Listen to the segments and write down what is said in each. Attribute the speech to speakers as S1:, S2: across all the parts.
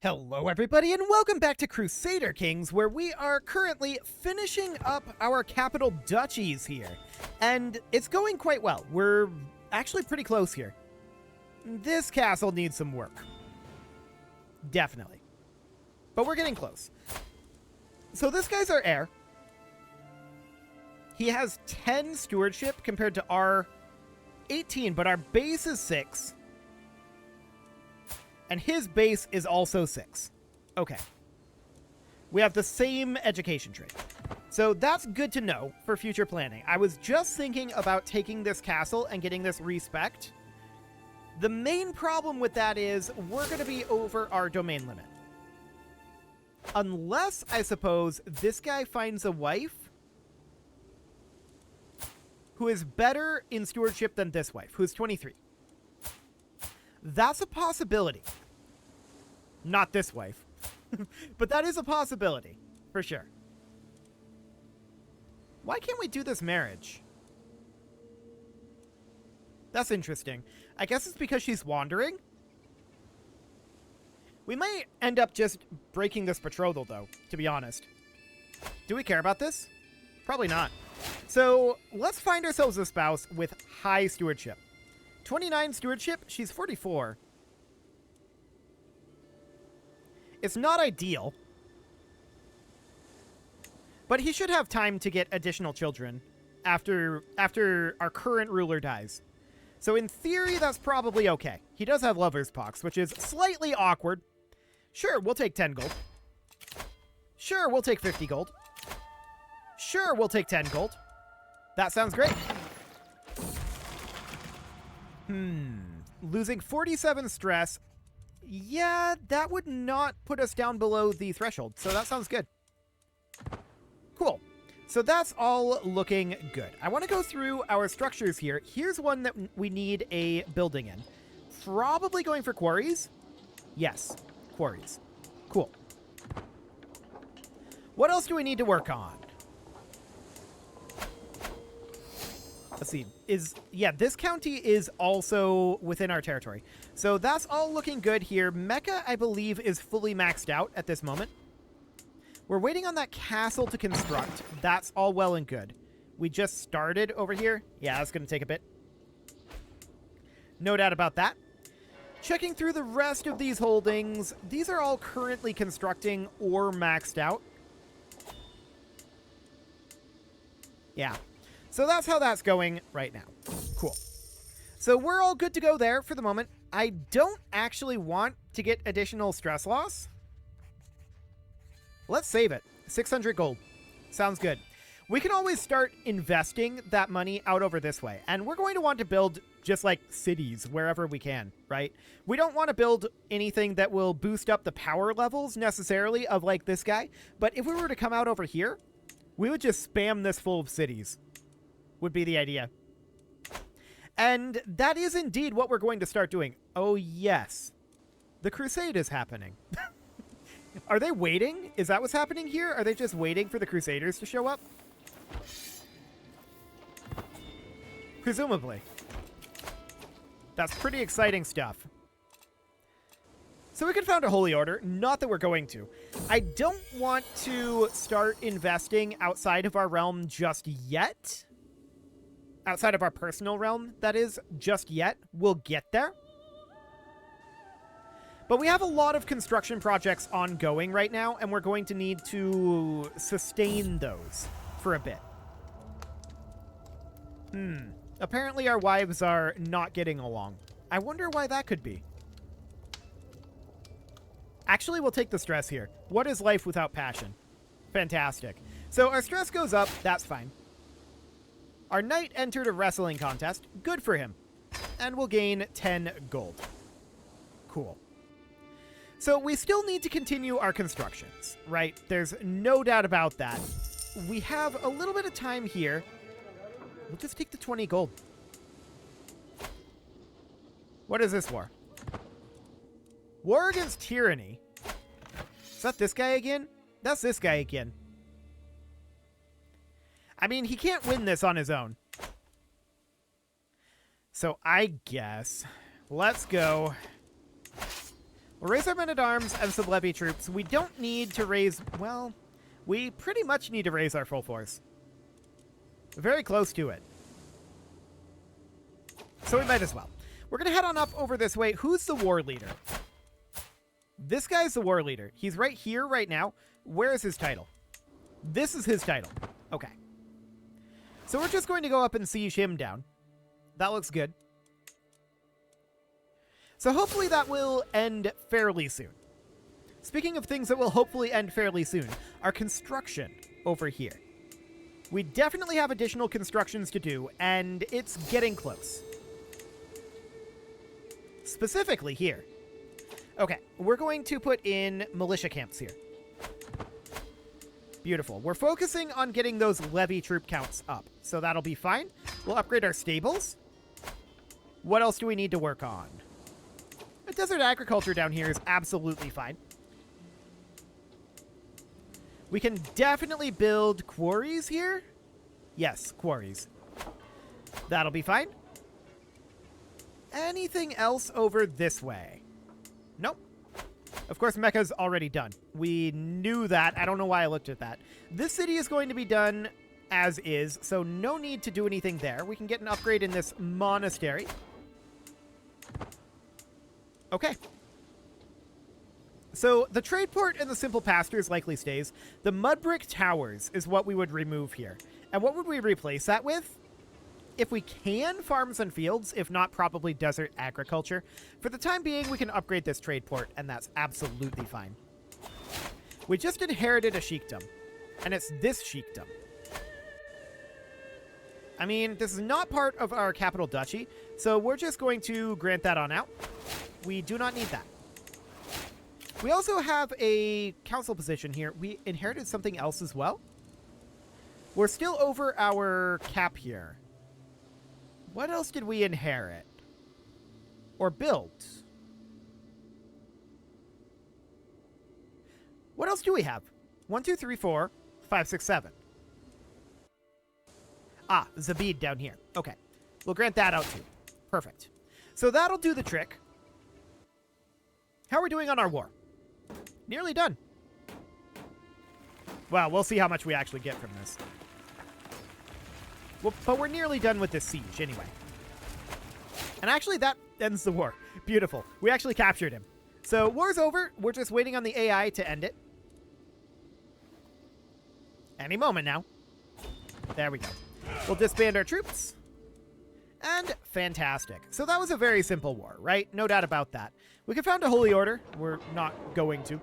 S1: Hello everybody and welcome back to Crusader Kings, where we are currently finishing up our capital duchies here. And it's going quite well. We're actually pretty close here. This castle needs some work. Definitely. But we're getting close. So this guy's our heir. He has 10 stewardship compared to our 18, but our base is 6. And his base is also 6. Okay. We have the same education tree. So that's good to know for future planning. I was just thinking about taking this castle and getting this respect. The main problem with that is we're going to be over our domain limit. Unless, I suppose, this guy finds a wife who is better in stewardship than this wife, who's 23. That's a possibility. Not this wife. But that is a possibility, for sure. Why can't we do this marriage? That's interesting. I guess it's because she's wandering. We might end up just breaking this betrothal, though, to be honest. Do we care about this? Probably not. So, let's find ourselves a spouse with high stewardship. 29 stewardship, she's 44. It's not ideal, but he should have time to get additional children after our current ruler dies. So in theory, that's probably okay. He does have lover's pox, which is slightly awkward. Sure, we'll take 10 gold. Sure, we'll take 50 gold. Sure, we'll take 10 gold. That sounds great. Losing 47 stress. Yeah, that would not put us down below the threshold, so that sounds good. Cool. So that's all looking good. I want to go through our structures here. Here's one that we need a building in. Probably going for quarries. Yes, quarries. Cool. What else do we need to work on? Let's see. This county is also within our territory. So that's all looking good here. Mecca, I believe, is fully maxed out at this moment. We're waiting on that castle to construct. That's all well and good. We just started over here. Yeah, that's going to take a bit. No doubt about that. Checking through the rest of these holdings. These are all currently constructing or maxed out. Yeah. So that's how that's going right now. Cool. So we're all good to go there for the moment. I don't actually want to get additional stress loss. Let's save it. 600 gold. Sounds good. We can always start investing that money out over this way. And we're going to want to build just like cities wherever we can, right? We don't want to build anything that will boost up the power levels necessarily of like this guy. But if we were to come out over here, we would just spam this full of cities. Would be the idea. And that is indeed what we're going to start doing. Oh, yes. The crusade is happening. Are they waiting? Is that what's happening here? Are they just waiting for the crusaders to show up? Presumably. That's pretty exciting stuff. So we could found a holy order. Not that we're going to. I don't want to start investing outside of our realm just yet. Outside of our personal realm, that is, just yet. We'll get there. But we have a lot of construction projects ongoing right now, and we're going to need to sustain those for a bit. Apparently our wives are not getting along. I wonder why that could be. Actually, we'll take the stress here. What is life without passion? Fantastic. So our stress goes up. That's fine. Our knight entered a wrestling contest. Good for him. And we'll gain 10 gold. Cool. So we still need to continue our constructions, right? There's no doubt about that. We have a little bit of time here. We'll just take the 20 gold. What is this war? War against tyranny. Is that this guy again? That's this guy again. I mean, he can't win this on his own. So I guess let's go We'll raise our men-at-arms and some levy troops. We don't need to raise... Well, we pretty much need to raise our full force. Very close to it. So we might as well. We're going to head on up over this way. Who's the war leader? This guy's the war leader. He's right here right now. Where is his title? This is his title. Okay. So we're just going to go up and siege him down. That looks good. So hopefully that will end fairly soon. Speaking of things that will hopefully end fairly soon, our construction over here. We definitely have additional constructions to do, and it's getting close. Specifically here. Okay, we're going to put in militia camps here. Beautiful. We're focusing on getting those levy troop counts up, so that'll be fine. We'll upgrade our stables. What else do we need to work on? A desert agriculture down here is absolutely fine. We can definitely build quarries here. Yes, quarries. That'll be fine. Anything else over this way? Nope. Of course, Mecca's already done. We knew that. I don't know why I looked at that. This city is going to be done as is, so no need to do anything there. We can get an upgrade in this monastery. Okay. So the trade port and the simple pastures likely stays. The mud brick towers is what we would remove here. And what would we replace that with? If we can, farms and fields. If not, probably desert agriculture. For the time being, we can upgrade this trade port, and that's absolutely fine. We just inherited a sheikdom, and it's this sheikdom. I mean, this is not part of our capital duchy, so we're just going to grant that on out. We do not need that. We also have a council position here. We inherited something else as well. We're still over our cap here. What else did we inherit? Or build? What else do we have? 1, 2, 3, 4, 5, 6, 7. Ah, Zabid down here. Okay. We'll grant that out too. Perfect. So that'll do the trick. How are we doing on our war? Nearly done. Well, we'll see how much we actually get from this. Well, but we're nearly done with this siege anyway. And actually, that ends the war. Beautiful. We actually captured him. So, war's over. We're just waiting on the AI to end it. Any moment now. There we go. We'll disband our troops. And fantastic. So that was a very simple war, right? No doubt about that. We could found a holy order. We're not going to.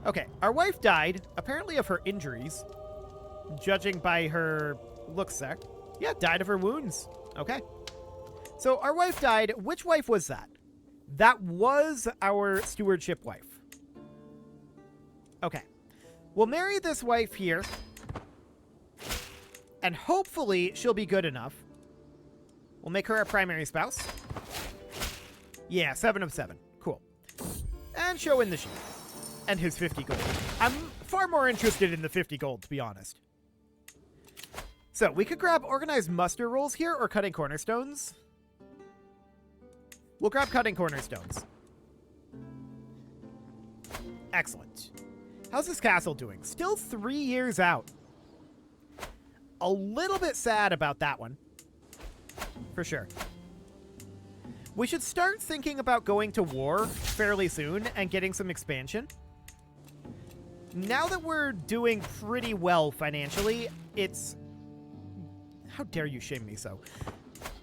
S1: Okay, our wife died, apparently of her injuries. Judging by her looks there. Yeah, died of her wounds. Okay. So our wife died. Which wife was that? That was our stewardship wife. Okay. We'll marry this wife here. And hopefully she'll be good enough. We'll make her our primary spouse. Yeah, 7 of 7. Cool. And show in the sheep. And his 50 gold. I'm far more interested in the 50 gold, to be honest. So, we could grab organized muster rolls here or cutting cornerstones. We'll grab cutting cornerstones. Excellent. How's this castle doing? Still 3 years out. A little bit sad about that one. For sure. We should start thinking about going to war fairly soon and getting some expansion. Now that we're doing pretty well financially, it's... How dare you shame me so?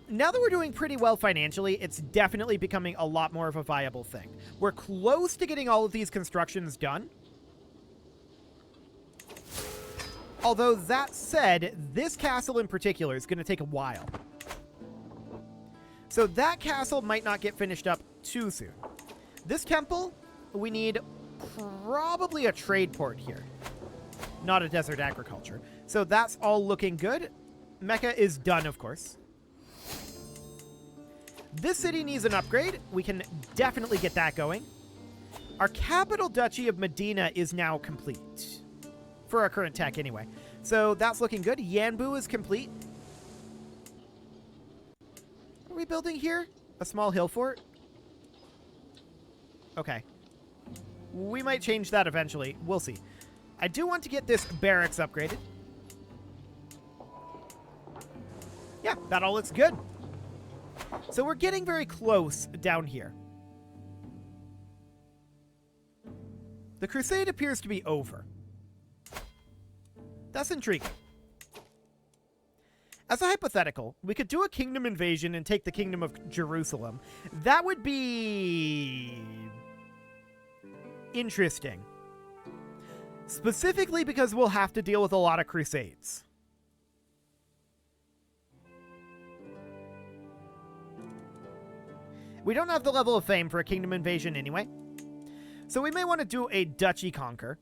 S1: Now that we're doing pretty well financially, it's definitely becoming a lot more of a viable thing. We're close to getting all of these constructions done. Although, that said, this castle in particular is going to take a while. So that castle might not get finished up too soon. This temple, we need probably a trade port here. Not a desert agriculture. So that's all looking good. Mecca is done, of course. This city needs an upgrade. We can definitely get that going. Our capital duchy of Medina is now complete. For our current tech, anyway. So that's looking good. Yanbu is complete. Are we building here? A small hill fort? Okay. We might change that eventually. We'll see. I do want to get this barracks upgraded. Yeah, that all looks good. So we're getting very close down here. The crusade appears to be over. That's intriguing. As a hypothetical, we could do a kingdom invasion and take the kingdom of Jerusalem. That would be interesting. Specifically because we'll have to deal with a lot of crusades. We don't have the level of fame for a kingdom invasion anyway. So we may want to do a duchy conquer.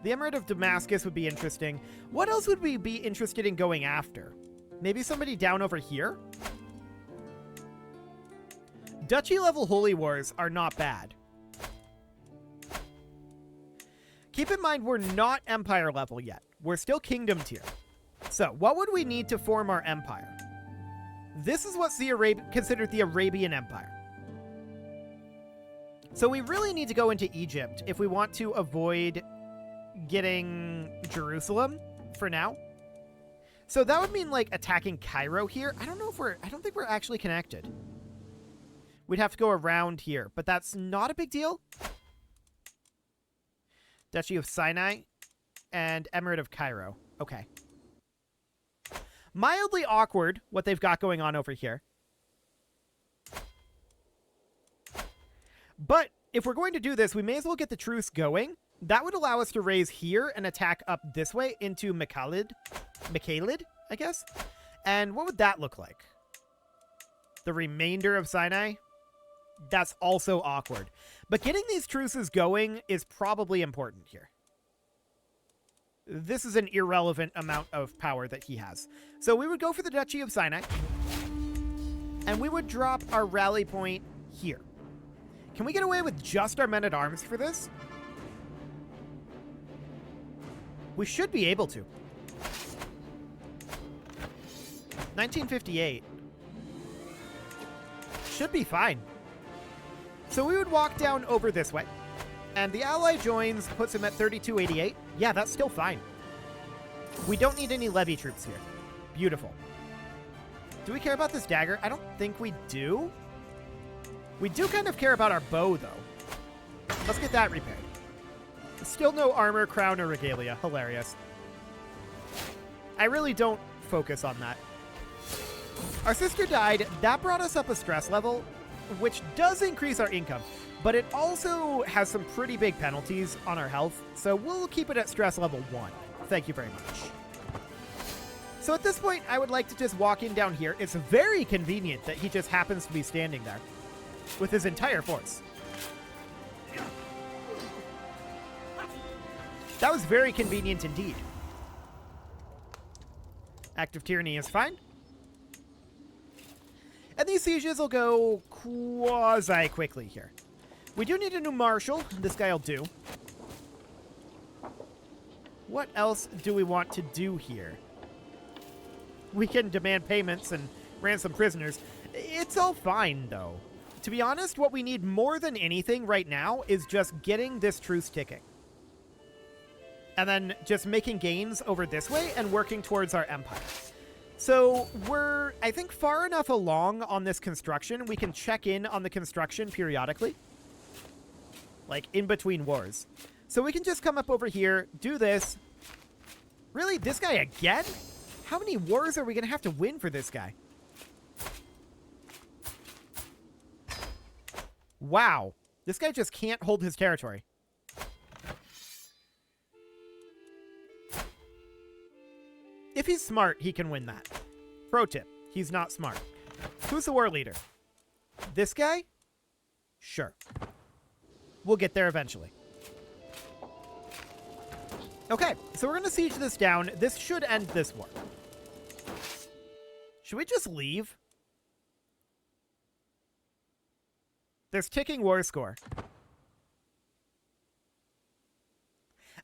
S1: The Emirate of Damascus would be interesting. What else would we be interested in going after? Maybe somebody down over here? Duchy level holy wars are not bad. Keep in mind we're not empire level yet. We're still kingdom tier. So what would we need to form our empire? This is what's considered the Arabian Empire. So we really need to go into Egypt if we want to avoid getting Jerusalem for now. So that would mean like attacking Cairo here. I don't think we're actually connected. We'd have to go around here, but that's not a big deal. Duchy of Sinai and Emirate of Cairo. Okay. Mildly awkward what they've got going on over here. But if we're going to do this, we may as well get the truce going. That would allow us to raise here and attack up this way into Mekhalid, I guess. And what would that look like? The remainder of Sinai? That's also awkward. But getting these truces going is probably important here. This is an irrelevant amount of power that he has. So we would go for the Duchy of Sinai. And we would drop our rally point here. Can we get away with just our men-at-arms for this? We should be able to. 1958. Should be fine. So we would walk down over this way. And the ally joins, puts him at 3288. Yeah, that's still fine. We don't need any levy troops here. Beautiful. Do we care about this dagger? I don't think we do. We do kind of care about our bow, though. Let's get that repaired. Still no armor, crown, or regalia. Hilarious. I really don't focus on that. Our sister died. That brought us up a stress level, which does increase our income, but it also has some pretty big penalties on our health, so we'll keep it at stress level 1. Thank you very much. So at this point, I would like to just walk in down here. It's very convenient that he just happens to be standing there with his entire force. That was very convenient indeed. Active tyranny is fine. And these sieges will go quasi-quickly here. We do need a new marshal. This guy will do. What else do we want to do here? We can demand payments and ransom prisoners. It's all fine, though. To be honest, what we need more than anything right now is just getting this truce ticking. And then just making gains over this way and working towards our empire. So we're, I think, far enough along on this construction. We can check in on the construction periodically. Like, in between wars. So we can just come up over here, do this. Really? This guy again? How many wars are we going to have to win for this guy? Wow. This guy just can't hold his territory. If he's smart, he can win that. Pro tip, he's not smart. Who's the war leader? This guy? Sure. We'll get there eventually. Okay, so we're going to siege this down. This should end this war. Should we just leave? There's ticking war score.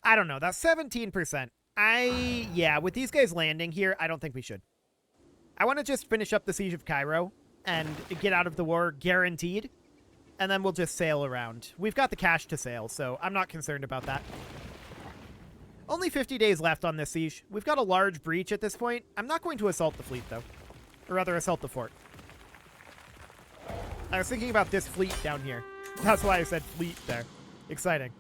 S1: I don't know. That's 17%. Yeah, with these guys landing here, I don't think we should. I want to just finish up the siege of Cairo and get out of the war guaranteed. And then we'll just sail around. We've got the cash to sail, so I'm not concerned about that. Only 50 days left on this siege. We've got a large breach at this point. I'm not going to assault the fleet, though. Or rather, assault the fort. I was thinking about this fleet down here. That's why I said fleet there. Exciting.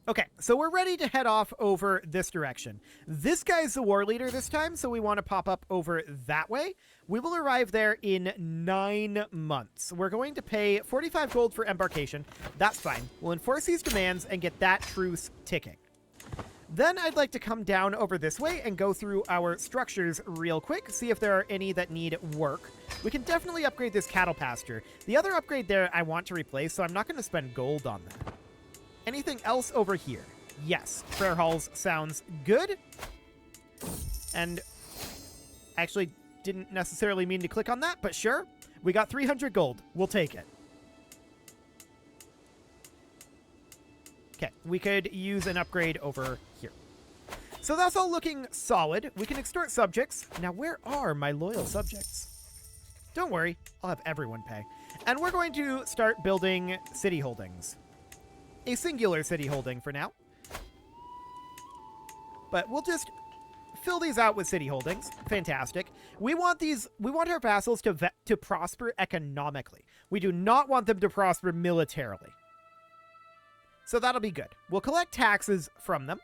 S1: Okay, so we're ready to head off over this direction. This guy's the war leader this time, so we want to pop up over that way. We will arrive there in 9 months. We're going to pay 45 gold for embarkation. That's fine. We'll enforce these demands and get that truce ticking. Then I'd like to come down over this way and go through our structures real quick, see if there are any that need work. We can definitely upgrade this cattle pasture. The other upgrade there I want to replace, so I'm not going to spend gold on that. Anything else over here? Yes, prayer halls sounds good. And actually didn't necessarily mean to click on that, but sure. We got 300 gold. We'll take it. Okay, we could use an upgrade over here. So that's all looking solid. We can extort subjects. Now, where are my loyal subjects? Don't worry, I'll have everyone pay. And we're going to start building city holdings. A singular city holding for now. But we'll just fill these out with city holdings. Fantastic. We want our vassals to prosper economically. We do not want them to prosper militarily. So that'll be good. We'll collect taxes from them.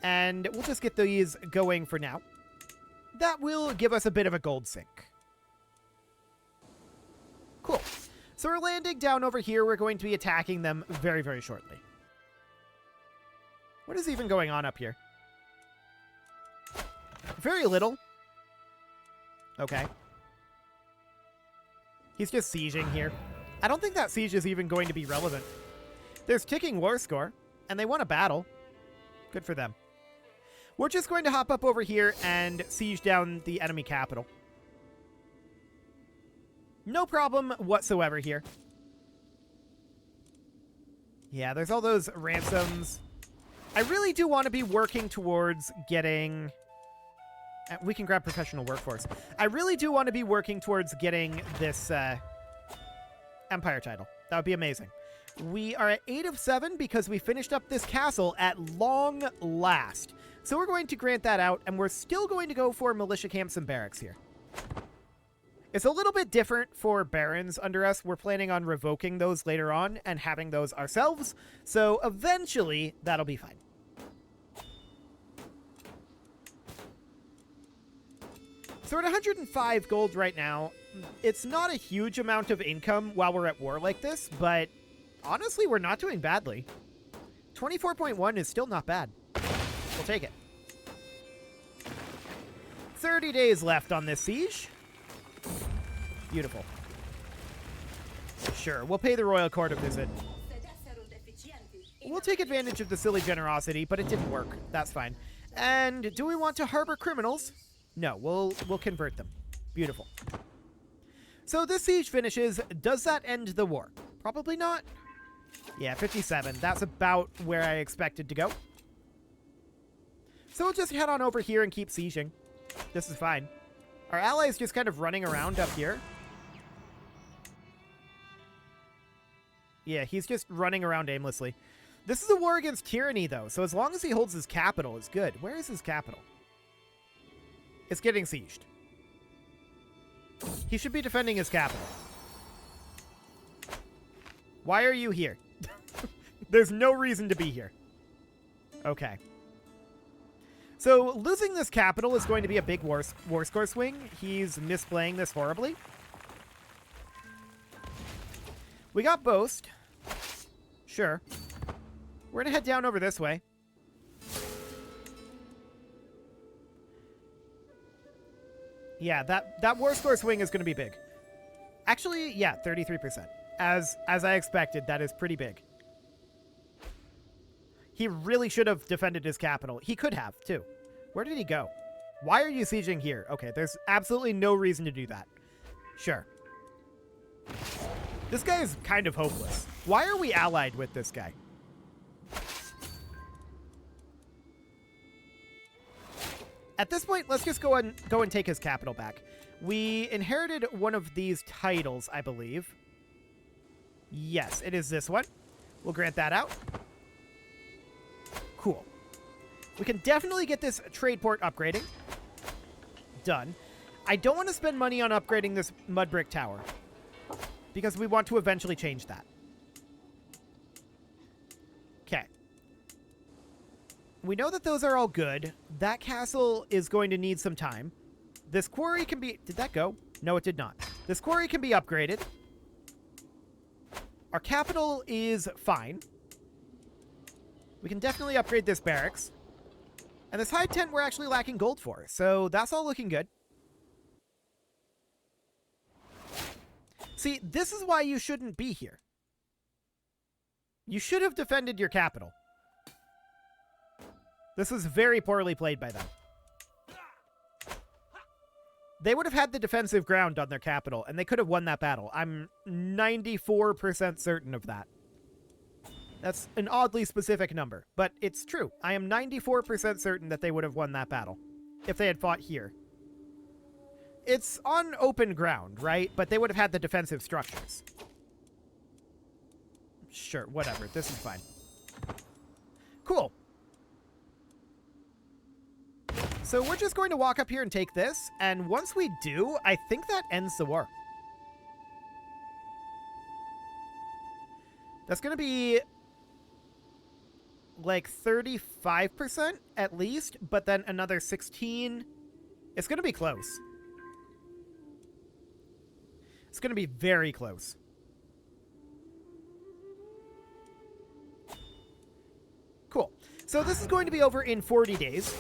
S1: And we'll just get these going for now. That will give us a bit of a gold sink. Cool. So we're landing down over here. We're going to be attacking them very, very shortly. What is even going on up here? Very little. Okay. He's just sieging here. I don't think that siege is even going to be relevant. There's ticking war score, and they won a battle. Good for them. We're just going to hop up over here and siege down the enemy capital. No problem whatsoever here. Yeah, there's all those ransoms. I really do want to be working towards getting... We can grab professional workforce. I really do want to be working towards getting this Empire title. That would be amazing. We are at 8 of 7 because we finished up this castle at long last. So we're going to grant that out, and we're still going to go for militia camps and barracks here. It's a little bit different for barons under us. We're planning on revoking those later on and having those ourselves. So eventually, that'll be fine. So we're at 105 gold right now. It's not a huge amount of income while we're at war like this, but honestly, we're not doing badly. 24.1 is still not bad. We'll take it. 30 days left on this siege. Beautiful. Sure, we'll pay the royal court a visit. We'll take advantage of the silly generosity, but it didn't work. That's fine. And do we want to harbor criminals? No, we'll convert them. Beautiful. So this siege finishes. Does that end the war? Probably not. Yeah, 57. That's about where I expected to go. So we'll just head on over here and keep sieging. This is fine. Our ally is just kind of running around up here. Yeah, he's just running around aimlessly. This is a war against tyranny, though, so as long as he holds his capital, it's good. Where is his capital? It's getting sieged. He should be defending his capital. Why are you here? There's no reason to be here. Okay. So losing this capital is going to be a big war score swing. He's misplaying this horribly. We got Boast. Sure. We're going to head down over this way. Yeah, that war score swing is going to be big. Actually, yeah, 33%. As I expected, that is pretty big. He really should have defended his capital. He could have, too. Where did he go? Why are you sieging here? Okay, there's absolutely no reason to do that. Sure. This guy is kind of hopeless. Why are we allied with this guy? At this point, let's just go and take his capital back. We inherited one of these titles, I believe. Yes, it is this one. We'll grant that out. Cool. We can definitely get this trade port upgrading. Done. I don't want to spend money on upgrading this mud brick tower, because we want to eventually change that. Okay. We know that those are all good. That castle is going to need some time. This quarry can be... Did that go? No, it did not. This quarry can be upgraded. Our capital is fine. We can definitely upgrade this barracks. And this high tent we're actually lacking gold for, so that's all looking good. See, this is why you shouldn't be here. You should have defended your capital. This was very poorly played by them. They would have had the defensive ground on their capital, and they could have won that battle. I'm 94% certain of that. That's an oddly specific number, but it's true. I am 94% certain that they would have won that battle if they had fought here. It's on open ground, right? But they would have had the defensive structures. Sure, whatever. This is fine. Cool. So we're just going to walk up here and take this, and once we do, I think that ends the war. That's going to be like 35% at least, but then another 16. It's going to be close. It's going to be very close. Cool. So this is going to be over in 40 days.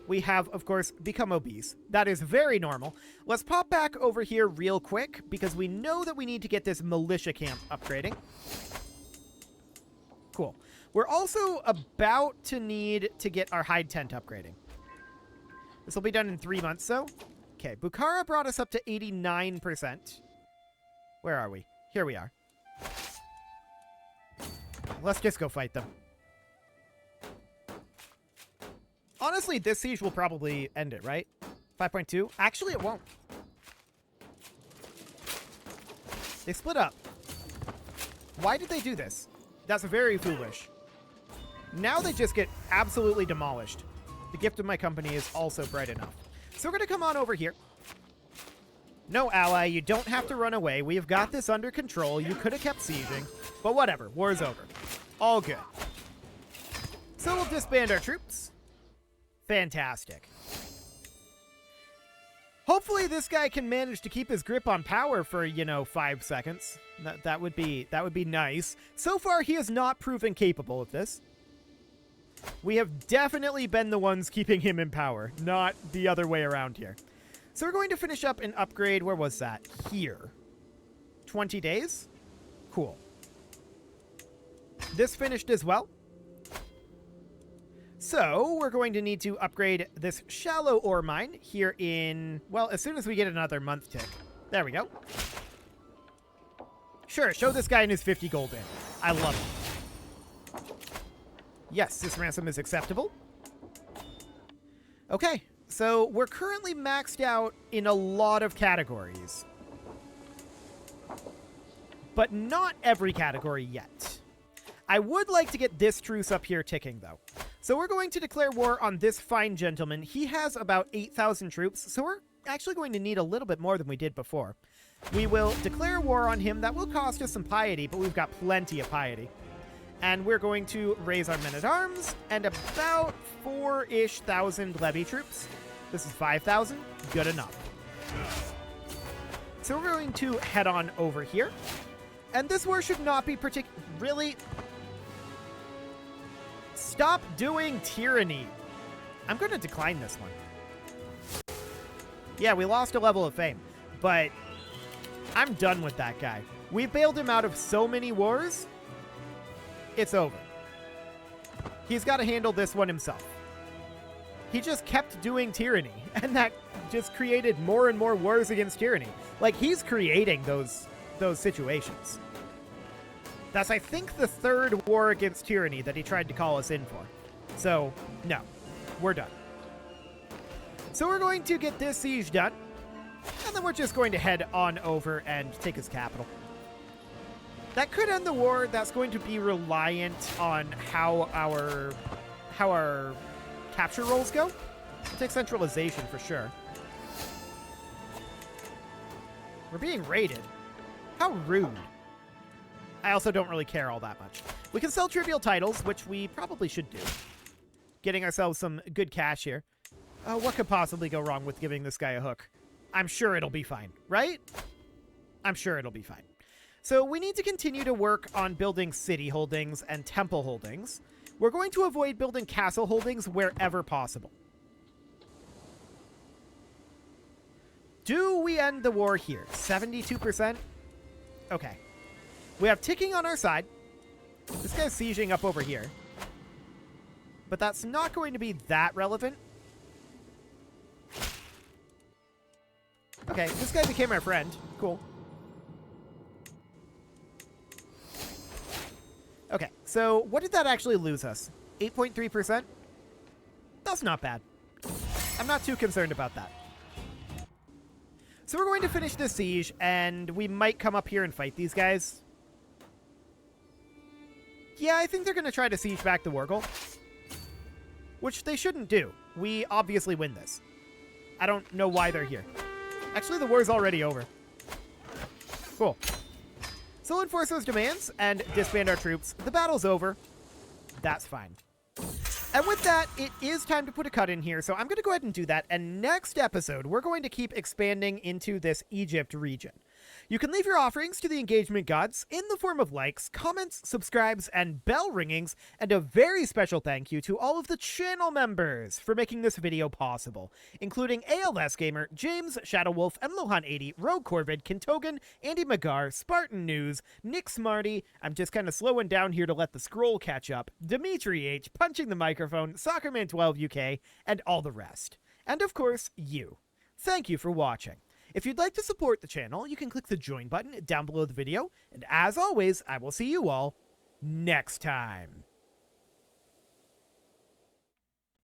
S1: We have, of course, become obese. That is very normal. Let's pop back over here real quick, because we know that we need to get this militia camp upgrading. Cool. We're also about to need to get our hide tent upgrading. This will be done in 3 months, though. Okay, Bukhara brought us up to 89%. Where are we? Here we are. Let's just go fight them. Honestly, this siege will probably end it, right? 5.2? Actually, it won't. They split up. Why did they do this? That's very foolish. Now they just get absolutely demolished. The gift of my company is also bright enough. So we're going to come on over here. No, ally, you don't have to run away. We have got this under control. You could have kept sieging. But whatever, war's over. All good. So we'll disband our troops. Fantastic. Hopefully this guy can manage to keep his grip on power for, 5 seconds. That would be nice. So far, he has not proven capable of this. We have definitely been the ones keeping him in power, not the other way around here. So we're going to finish up an upgrade. Where was that? Here. 20 days? Cool. This finished as well. So we're going to need to upgrade this shallow ore mine here in, well, as soon as we get another month tick. There we go. Sure, show this guy in his 50 gold in. I love it. Yes, this ransom is acceptable. Okay, so we're currently maxed out in a lot of categories. But not every category yet. I would like to get this truce up here ticking, though. So we're going to declare war on this fine gentleman. He has about 8,000 troops, so we're actually going to need a little bit more than we did before. We will declare war on him. That will cost us some piety, but we've got plenty of piety. And we're going to raise our men-at-arms and about 4-ish thousand levy troops. This is 5,000. Good enough. So we're going to head on over here. And this war should not be really... Stop doing tyranny. I'm going to decline this one. Yeah, we lost a level of fame, but I'm done with that guy. We bailed him out of so many wars. It's over. He's got to handle this one himself. He just kept doing tyranny, and that just created more and more wars against tyranny. Like, he's creating those situations. That's, I think, the 3rd war against tyranny that he tried to call us in for. So, no. We're done. So we're going to get this siege done, and then we're just going to head on over and take his capital. That could end the war. That's going to be reliant on how our capture rolls go. We'll take centralization for sure. We're being raided. How rude. I also don't really care all that much. We can sell trivial titles, which we probably should do. Getting ourselves some good cash here. What could possibly go wrong with giving this guy a hook? I'm sure it'll be fine, right? I'm sure it'll be fine. So we need to continue to work on building city holdings and temple holdings. We're going to avoid building castle holdings wherever possible. Do we end the war here? 72%? Okay. We have ticking on our side. This guy's sieging up over here. But that's not going to be that relevant. Okay, this guy became our friend. Cool. Okay, so what did that actually lose us? 8.3%? That's not bad. I'm not too concerned about that. So we're going to finish this siege, and we might come up here and fight these guys. Yeah, I think they're going to try to siege back the Wargle. Which they shouldn't do. We obviously win this. I don't know why they're here. Actually, the war's already over. Cool. So we'll enforce those demands and disband our troops. The battle's over. That's fine. And with that, it is time to put a cut in here, so I'm going to go ahead and do that. And next episode, we're going to keep expanding into this Egypt region. You can leave your offerings to the engagement gods in the form of likes, comments, subscribes, and bell ringings, and a very special thank you to all of the channel members for making this video possible, including ALS Gamer, James, Shadowwolf, and Lohan80, Rogue Corvid, Kintogan, Andy Magar, Spartan News, Nick Smarty, I'm just kind of slowing down here to let the scroll catch up, Dimitri H, Punching the Microphone, Soccerman12 UK, and all the rest. And of course, you. Thank you for watching. If you'd like to support the channel, you can click the join button down below the video, and as always, I will see you all next time.